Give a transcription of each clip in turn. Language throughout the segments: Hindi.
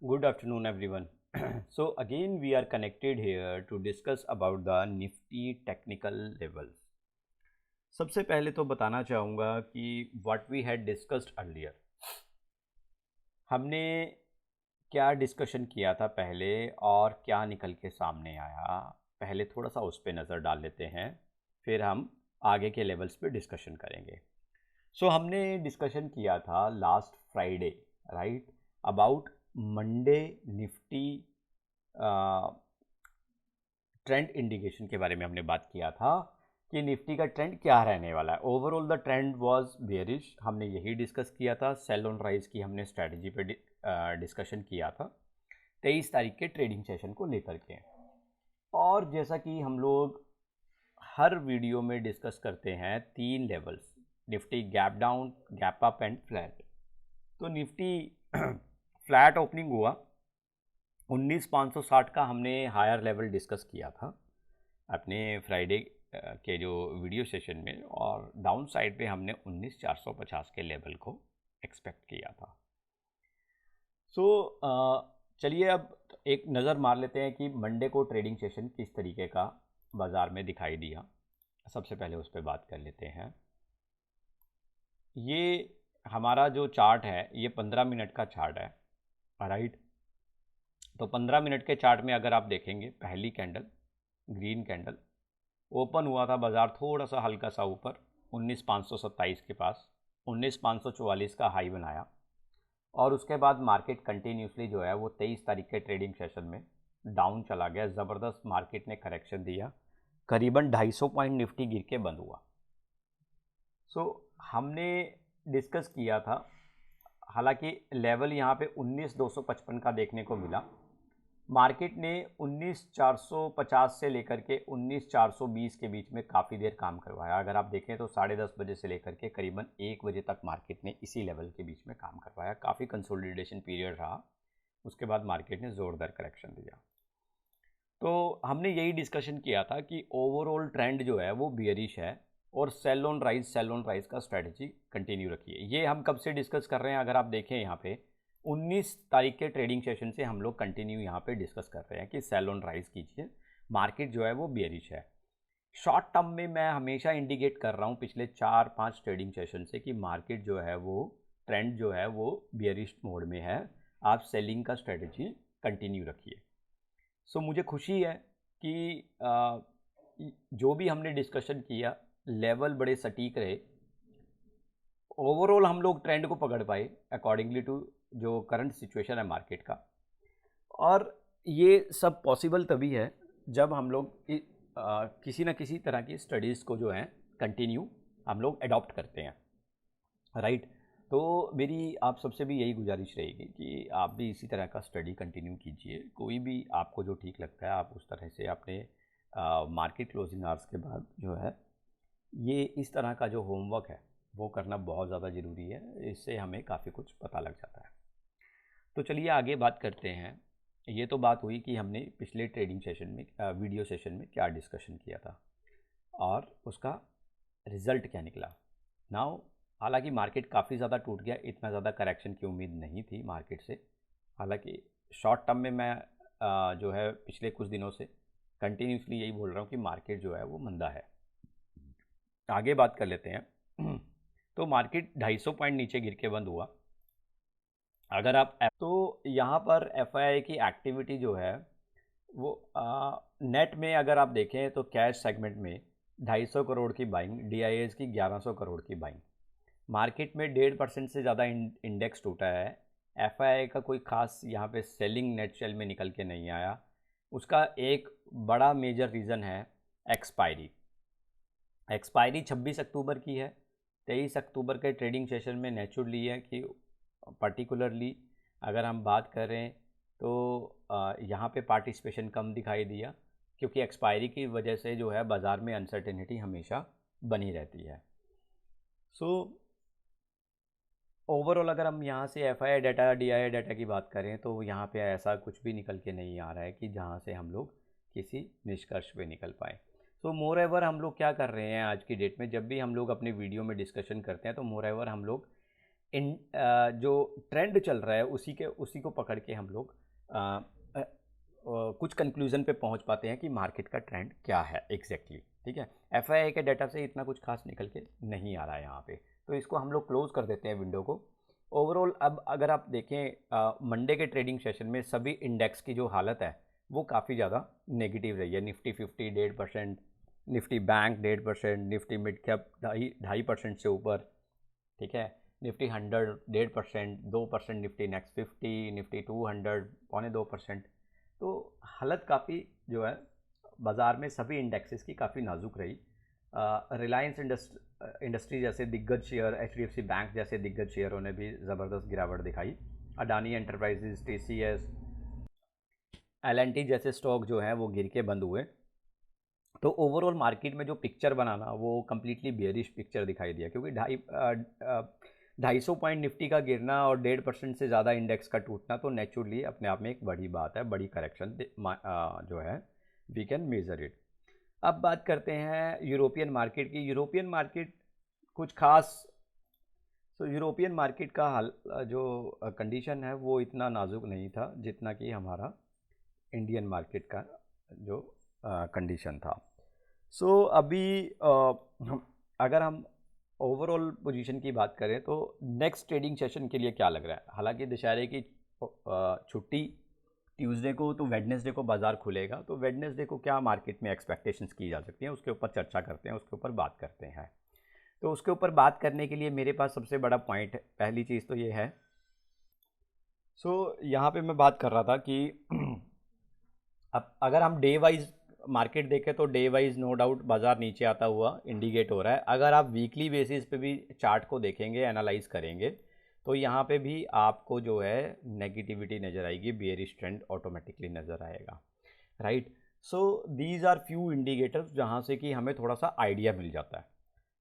Good afternoon, everyone. So again, we are connected here to discuss about the Nifty technical levels. सबसे पहले तो बताना चाहूँगा कि what we had discussed earlier, हमने क्या डिस्कशन किया था पहले और क्या निकल के सामने आया। पहले थोड़ा सा उस पर नज़र डाल लेते हैं, फिर हम आगे के लेवल्स पे डिस्कशन करेंगे। सो हमने डिस्कशन किया था last Friday, right, about Monday Nifty trend indication के बारे में हमने बात किया था कि निफ्टी का ट्रेंड क्या रहने वाला है। Overall the trend was bearish, हमने यही डिस्कस किया था। सेल ऑन राइज की हमने स्ट्रेटजी पे डिस्कशन किया था 23 तारीख के ट्रेडिंग सेशन को लेकर के। और जैसा कि हम लोग हर वीडियो में डिस्कस करते हैं, तीन levels, Nifty gap down, gap up and flat. तो निफ्टी फ्लैट ओपनिंग हुआ, 19,560 का हमने हायर लेवल डिस्कस किया था अपने फ्राइडे के जो वीडियो सेशन में, और डाउन साइड पे हमने 19,450 के लेवल को एक्सपेक्ट किया था। सो चलिए अब एक नज़र मार लेते हैं कि मंडे को ट्रेडिंग सेशन किस तरीके का बाज़ार में दिखाई दिया। सबसे पहले उस पर बात कर लेते हैं। ये हमारा जो चार्ट है ये 15 मिनट का चार्ट है, राइट। तो 15 मिनट के चार्ट में अगर आप देखेंगे, पहली कैंडल ग्रीन कैंडल, ओपन हुआ था बाज़ार थोड़ा सा हल्का सा ऊपर 19,527 के पास, 19,544 का हाई बनाया, और उसके बाद मार्केट कंटिन्यूसली जो है वो 23 तारीख के ट्रेडिंग सेशन में डाउन चला गया। ज़बरदस्त मार्केट ने करेक्शन दिया, करीबन 250 पॉइंट निफ्टी गिर के बंद हुआ। सो हमने डिस्कस किया था, हालांकि लेवल यहाँ पे 19,255 का देखने को मिला। मार्केट ने 19,450 से लेकर के 19,420 के बीच में काफ़ी देर काम करवाया। अगर आप देखें तो 10:30 बजे से लेकर के करीबन 1 बजे तक मार्केट ने इसी लेवल के बीच में काम करवाया। काफ़ी कंसोलिडेशन पीरियड रहा, उसके बाद मार्केट ने ज़ोरदार करेक्शन दिया। तो हमने यही डिस्कशन किया था कि ओवरऑल ट्रेंड जो है वो बियरिश है, और सेल ऑन राइज का स्ट्रेटजी कंटिन्यू रखिए। ये हम कब से डिस्कस कर रहे हैं, अगर आप देखें यहाँ पे 19 तारीख के ट्रेडिंग सेशन से हम लोग कंटिन्यू यहाँ पे डिस्कस कर रहे हैं कि सेल ऑन राइज कीजिए, मार्केट जो है वो बियरिश है। शॉर्ट टर्म में मैं हमेशा इंडिकेट कर रहा हूँ पिछले 4-5 ट्रेडिंग सेशन से कि मार्केट जो है वो ट्रेंड जो है वो बियरिश मोड में है, आप सेलिंग का स्ट्रेटजी कंटिन्यू रखिए। सो मुझे खुशी है कि जो भी हमने डिस्कशन किया लेवल बड़े सटीक रहे। ओवरऑल हम लोग ट्रेंड को पकड़ पाए अकॉर्डिंगली टू जो करंट सिचुएशन है मार्केट का। और ये सब पॉसिबल तभी है जब हम लोग किसी न किसी तरह की स्टडीज़ को जो है कंटिन्यू हम लोग अडॉप्ट करते हैं, राइट। तो मेरी आप सबसे भी यही गुजारिश रहेगी कि आप भी इसी तरह का स्टडी कंटिन्यू कीजिए। कोई भी आपको जो ठीक लगता है आप उस तरह से अपने मार्केट क्लोजिंग आवर्स के बाद जो है ये इस तरह का जो होमवर्क है वो करना बहुत ज़्यादा ज़रूरी है। इससे हमें काफ़ी कुछ पता लग जाता है। तो चलिए आगे बात करते हैं। ये तो बात हुई कि हमने पिछले ट्रेडिंग सेशन में वीडियो सेशन में क्या डिस्कशन किया था और उसका रिज़ल्ट क्या निकला। नाउ हालांकि मार्केट काफ़ी ज़्यादा टूट गया, इतना ज़्यादा करेक्शन की उम्मीद नहीं थी मार्केट से। हालांकि शॉर्ट टर्म में मैं जो है पिछले कुछ दिनों से कंटिन्यूसली यही बोल रहा हूँ कि मार्केट जो है वो मंदा है। आगे बात कर लेते हैं। तो मार्केट 250 पॉइंट नीचे गिर के बंद हुआ। अगर आप तो यहाँ पर एफआईआई की एक्टिविटी जो है वो नेट में अगर आप देखें तो कैश सेगमेंट में 250 करोड़ की बाइंग, डीआईएस की 1100 करोड़ की बाइंग। मार्केट में 1.5% से ज़्यादा इंडेक्स टूटा है। एफआईआई का कोई खास यहाँ पे सेलिंग नेट सेल में निकल के नहीं आया। उसका एक बड़ा मेजर रीज़न है एक्सपायरी। एक्सपायरी 26 अक्टूबर की है। 23 अक्टूबर के ट्रेडिंग सेशन में नेचुरली है कि पर्टिकुलरली अगर हम बात करें तो यहाँ पे पार्टिसिपेशन कम दिखाई दिया, क्योंकि एक्सपायरी की वजह से जो है बाज़ार में अनसर्टेनिटी हमेशा बनी रहती है। सो ओवरऑल अगर हम यहाँ से एफआईआई डाटा, डीआईआई डाटा की बात करें तो यहाँ पे ऐसा कुछ भी निकल के नहीं आ रहा है कि जहाँ से हम लोग किसी निष्कर्ष पे निकल पाए। सो मोर एवर हम लोग क्या कर रहे हैं आज की डेट में, जब भी हम लोग अपने वीडियो में डिस्कशन करते हैं तो मोर एवर हम लोग जो ट्रेंड चल रहा है उसी को पकड़ के हम लोग कुछ कंक्लूजन पे पहुंच पाते हैं कि मार्केट का ट्रेंड क्या है एग्जैक्टली। ठीक है, एफआईआई के डाटा से इतना कुछ खास निकल के नहीं आ रहा है यहाँ पे, तो इसको हम लोग क्लोज कर देते हैं विंडो को। ओवरऑल अब अगर आप देखें मंडे के ट्रेडिंग सेशन में सभी इंडेक्स की जो हालत है वो काफ़ी ज़्यादा नेगेटिव रही है। Nifty 50 1.5%, Nifty bank 1.5%, Nifty mid cap 2.5% से ऊपर। ठीक है, निफ्टी 100 1.5%, 2% निफ्टी नेक्स्ट 50, निफ्टी 200 2.25%। तो हालत काफ़ी जो है बाज़ार में सभी इंडेक्सेस की काफ़ी नाजुक रही। रिलायंस इंडस्ट्री जैसे दिग्गज शेयर, एचडीएफसी बैंक जैसे दिग्गज शेयरों ने भी ज़बरदस्त गिरावट दिखाई। अडानी एंटरप्राइजेज, टीसीएस, एलएनटी जैसे स्टॉक जो हैं वो गिर के बंद हुए। तो ओवरऑल मार्केट में जो पिक्चर बनाना वो कम्प्लीटली बेयरिश पिक्चर दिखाई दिया, क्योंकि 250 पॉइंट निफ्टी का गिरना और 1.5% से ज़्यादा इंडेक्स का टूटना तो नेचुरली अपने आप में एक बड़ी बात है, बड़ी करेक्शन जो है वी कैन मेजर इट। अब बात करते हैं यूरोपियन मार्केट की। यूरोपियन मार्केट कुछ खास, तो यूरोपियन मार्केट का हाल जो कंडीशन है वो इतना नाजुक नहीं था जितना कि हमारा इंडियन मार्केट का जो कंडीशन था। सो अभी अगर हम ओवरऑल पोजीशन की बात करें तो नेक्स्ट ट्रेडिंग सेशन के लिए क्या लग रहा है, हालांकि दशहरे की छुट्टी ट्यूसडे को, तो वेडनेसडे को बाज़ार खुलेगा, तो वेडनेसडे को क्या मार्केट में एक्सपेक्टेशंस की जा सकती हैं उसके ऊपर चर्चा करते हैं, उसके ऊपर बात करते हैं। तो उसके ऊपर बात करने के लिए मेरे पास सबसे बड़ा पॉइंट है, पहली चीज़ तो ये है। यहाँ पे मैं बात कर रहा था कि अब अगर हम डे वाइज मार्केट देखें तो डे वाइज नो डाउट बाज़ार नीचे आता हुआ इंडिकेट हो रहा है। अगर आप वीकली बेसिस पे भी चार्ट को देखेंगे, एनालाइज करेंगे, तो यहाँ पे भी आपको जो है नेगेटिविटी नज़र आएगी, बेयरिश ट्रेंड ऑटोमेटिकली नज़र आएगा। Right, so these are few indicators जहाँ से कि हमें थोड़ा सा आइडिया मिल जाता है,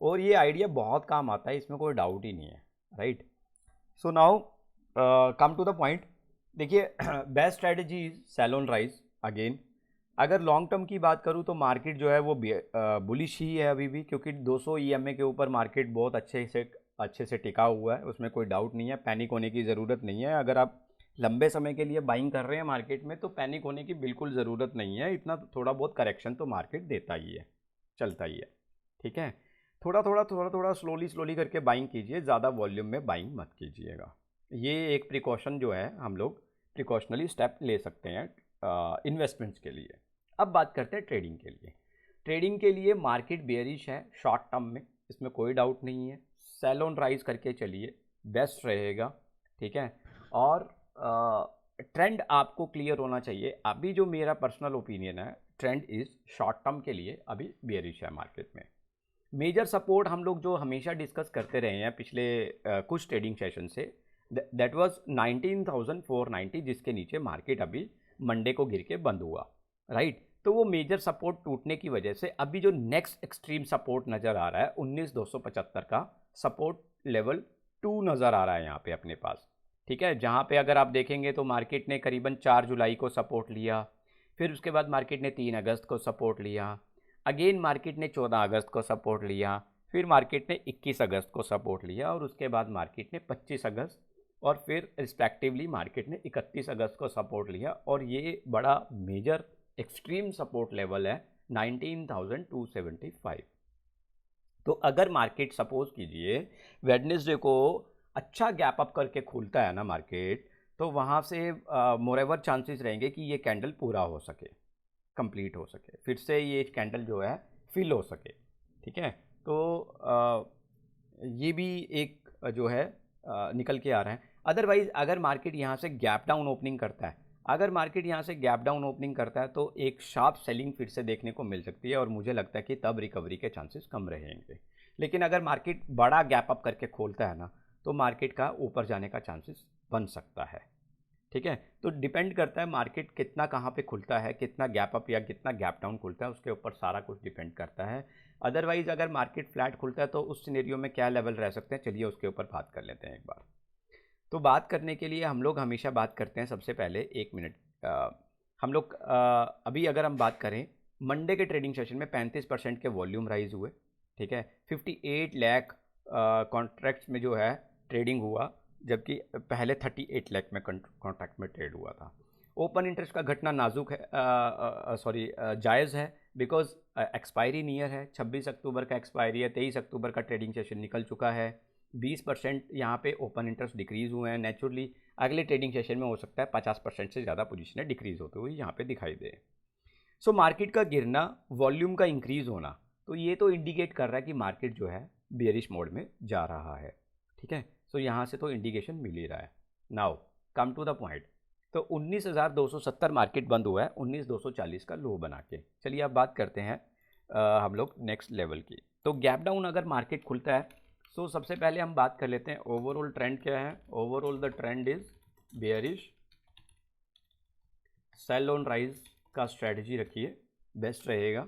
और ये आइडिया बहुत काम आता है, इसमें कोई डाउट ही नहीं है। Right, so now come to the point. देखिए, best strategy is sell on rise again. अगर लॉन्ग टर्म की बात करूँ तो मार्केट जो है वो बुलिश ही है अभी भी, क्योंकि 200 ईएमए के ऊपर मार्केट बहुत अच्छे से टिका हुआ है, उसमें कोई डाउट नहीं है, पैनिक होने की ज़रूरत नहीं है। अगर आप लंबे समय के लिए बाइंग कर रहे हैं मार्केट में तो पैनिक होने की बिल्कुल ज़रूरत नहीं है, इतना थोड़ा बहुत करेक्शन तो मार्केट देता ही है, चलता ही है। ठीक है, थोड़ा स्लोली करके बाइंग कीजिए, ज़्यादा वॉल्यूम में बाइंग मत कीजिएगा। ये एक प्रिकॉशन जो है हम लोग प्रिकॉशनली स्टेप ले सकते हैं इन्वेस्टमेंट्स के लिए। अब बात करते हैं ट्रेडिंग के लिए। ट्रेडिंग के लिए मार्केट बेयरिश है शॉर्ट टर्म में, इसमें कोई डाउट नहीं है। सेल ऑन राइज करके चलिए, बेस्ट रहेगा। ठीक है, और ट्रेंड आपको क्लियर होना चाहिए। अभी जो मेरा पर्सनल ओपिनियन है, ट्रेंड इज़ शॉर्ट टर्म के लिए अभी बेयरिश है मार्केट में। मेजर सपोर्ट हम लोग जो हमेशा डिस्कस करते रहे हैं पिछले कुछ ट्रेडिंग सेशन से, दैट वाज 19,490, जिसके नीचे मार्केट अभी मंडे को गिर के बंद हुआ। राइट, तो वो मेजर सपोर्ट टूटने की वजह से अभी जो नेक्स्ट एक्सट्रीम सपोर्ट नज़र आ रहा है 19,275 का सपोर्ट लेवल 2 नज़र आ रहा है यहाँ पे अपने पास। ठीक है, जहाँ पे अगर आप देखेंगे तो मार्केट ने करीबन 4 जुलाई को सपोर्ट लिया, फिर उसके बाद मार्केट ने 3 अगस्त को सपोर्ट लिया, अगेन मार्केट ने 14 अगस्त को सपोर्ट लिया, फिर मार्केट ने 21 अगस्त को सपोर्ट लिया, और उसके बाद मार्केट ने 25 अगस्त और फिर रिस्पेक्टिवली मार्केट ने 31 अगस्त को सपोर्ट लिया। और ये बड़ा मेजर एक्सट्रीम सपोर्ट लेवल है 19,275। तो अगर मार्केट सपोज कीजिए वेडनेसडे को अच्छा गैप अप करके खुलता है ना मार्केट, तो वहाँ से मोरेवर चांसेस रहेंगे कि ये कैंडल पूरा हो सके, कंप्लीट हो सके, फिर से ये कैंडल जो है फिल हो सके। ठीक है, तो ये भी एक जो है निकल के आ रहा है। अदरवाइज अगर मार्केट यहाँ से गैप डाउन ओपनिंग करता है, अगर मार्केट यहाँ से गैप डाउन ओपनिंग करता है तो एक शार्प सेलिंग फिर से देखने को मिल सकती है, और मुझे लगता है कि तब रिकवरी के चांसेस कम रहेंगे। लेकिन अगर मार्केट बड़ा गैप अप करके खोलता है ना, तो मार्केट का ऊपर जाने का चांसेस बन सकता है। ठीक है, तो डिपेंड करता है मार्केट कितना कहाँ पे खुलता है, कितना गैप अप या कितना गैप डाउन खुलता है, उसके ऊपर सारा कुछ डिपेंड करता है। अदरवाइज अगर मार्केट फ्लैट खुलता है तो उस सिनेरियो में क्या लेवल रह सकते हैं, चलिए उसके ऊपर बात कर लेते हैं एक बार। तो बात करने के लिए हम लोग हमेशा बात करते हैं, सबसे पहले 1 मिनट हम लोग अभी अगर हम बात करें मंडे के ट्रेडिंग सेशन में 35% के वॉल्यूम राइज हुए। ठीक है, 58 लाख कॉन्ट्रैक्ट्स में जो है ट्रेडिंग हुआ, जबकि पहले 38 लाख में कॉन्ट्रैक्ट में ट्रेड हुआ था। ओपन इंटरेस्ट का घटना नाजुक है, जायज़ है, बिकॉज एक्सपायरी नियर है, 26 अक्टूबर का एक्सपायरी है, 23 अक्टूबर का ट्रेडिंग सेशन निकल चुका है, 20% यहाँ पे ओपन इंटरेस्ट डिक्रीज़ हुए हैं। नेचुरली अगले ट्रेडिंग सेशन में हो सकता है 50% से ज़्यादा पोजीशनें डिक्रीज़ होते हुए यहाँ पे दिखाई दे। सो मार्केट का गिरना, वॉल्यूम का इंक्रीज़ होना, तो ये तो इंडिकेट कर रहा है कि मार्केट जो है बेयरिश मोड में जा रहा है, ठीक है। सो यहाँ से तो इंडिकेशन मिल ही रहा है। Now come to the point. तो 19,270 मार्केट बंद हुआ है 19,240 का लो बना के। चलिए अब बात करते हैं हम लोग नेक्स्ट लेवल की। तो गैप डाउन अगर मार्केट खुलता है, सो सबसे पहले हम बात कर लेते हैं ओवरऑल ट्रेंड क्या है। Overall the trend is bearish, sell on rise का स्ट्रेटजी रखिए, बेस्ट रहेगा।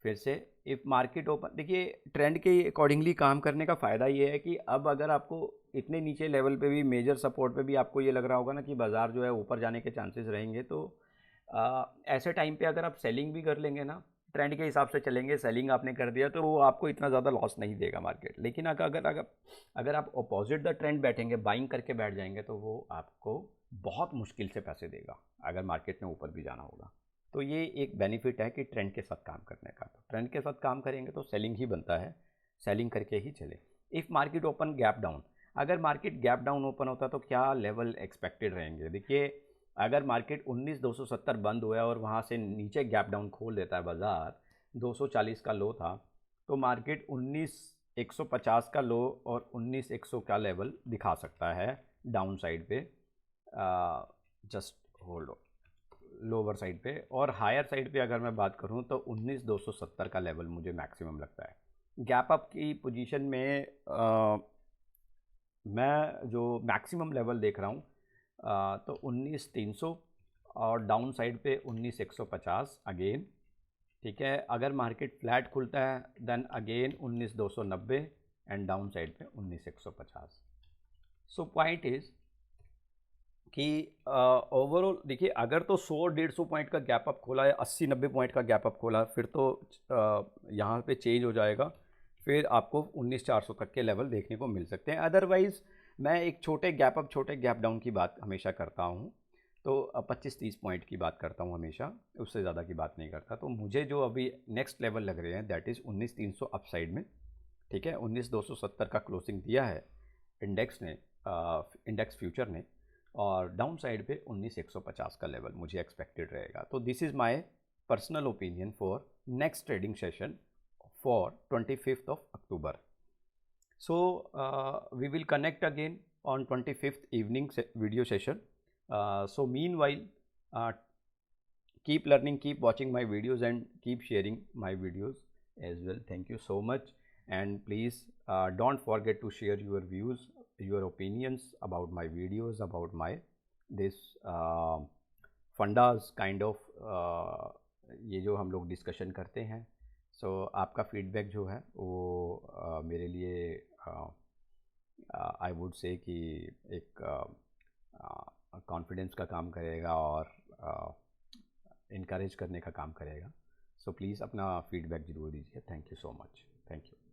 फिर से इफ़ मार्केट ओपन, देखिए ट्रेंड के अकॉर्डिंगली काम करने का फ़ायदा ये है कि अब अगर आपको इतने नीचे लेवल पे भी, मेजर सपोर्ट पे भी आपको ये लग रहा होगा ना कि बाज़ार जो है ऊपर जाने के चांसेस रहेंगे, तो ऐसे टाइम पे अगर आप सेलिंग भी कर लेंगे ना, ट्रेंड के हिसाब से चलेंगे, सेलिंग आपने कर दिया तो वो आपको इतना ज़्यादा लॉस नहीं देगा मार्केट। लेकिन अगर आप अपोजिट द ट्रेंड बैठेंगे, बाइंग करके बैठ जाएंगे, तो वो आपको बहुत मुश्किल से पैसे देगा अगर मार्केट में ऊपर भी जाना होगा। तो ये एक बेनिफिट है कि ट्रेंड के साथ काम करने का। तो ट्रेंड के साथ काम करेंगे तो सेलिंग ही बनता है, सेलिंग करके ही चले। If market open gap down, अगर मार्केट गैप डाउन ओपन होता तो क्या लेवल एक्सपेक्टेड रहेंगे। देखिए अगर मार्केट 19,270 बंद हुआ और वहाँ से नीचे गैप डाउन खोल देता है बाज़ार, 240 का लो था, तो मार्केट 19,150 का लो और 19,100 का लेवल दिखा सकता है डाउन साइड पे, जस्ट होल्ड लोअर साइड पे। और हायर साइड पे अगर मैं बात करूं तो 19,270 का लेवल मुझे मैक्सिमम लगता है। गैप अप की पोजीशन में मैं जो मैक्सिमम लेवल देख रहा हूं तो 19,300 और डाउन साइड पे 19,150 अगेन, ठीक है। अगर मार्केट फ्लैट खुलता है then again 19,290 and downside पे 19,150। सो पॉइंट इज़ कि ओवरऑल देखिए अगर तो 100-150 पॉइंट का गैप अप खोला है, 80-90 पॉइंट का गैप अप खोला, फिर तो यहाँ पे चेंज हो जाएगा, फिर आपको 19,400 तक के लेवल देखने को मिल सकते हैं। अदरवाइज़ मैं एक छोटे गैप अप छोटे गैप डाउन की बात हमेशा करता हूँ, तो 25-30 पॉइंट की बात करता हूँ हमेशा, उससे ज़्यादा की बात नहीं करता। तो मुझे जो अभी नेक्स्ट लेवल लग रहे हैं दैट इज़ 19,300 अपसाइड में, ठीक है। 19,270 का क्लोजिंग दिया है इंडेक्स ने, इंडेक्स फ्यूचर ने, और डाउन साइड पे 19,150 का लेवल मुझे एक्सपेक्टेड रहेगा। तो this is my personal opinion for next trading session for 25th of October. So we will connect again on 25th evening video session. So meanwhile, keep learning, keep watching my videos and keep sharing my videos as well. Thank you so much, and please don't forget to share your views, your opinions about my videos, about my this fundas kind of ये जो हम लोग डिस्कशन करते हैं। सो आपका फीडबैक जो है वो मेरे लिए आई वुड से कि एक कॉन्फिडेंस का काम करेगा और इनकरेज करने का काम करेगा। सो प्लीज़ अपना फीडबैक ज़रूर दीजिए। Thank you so much. Thank you.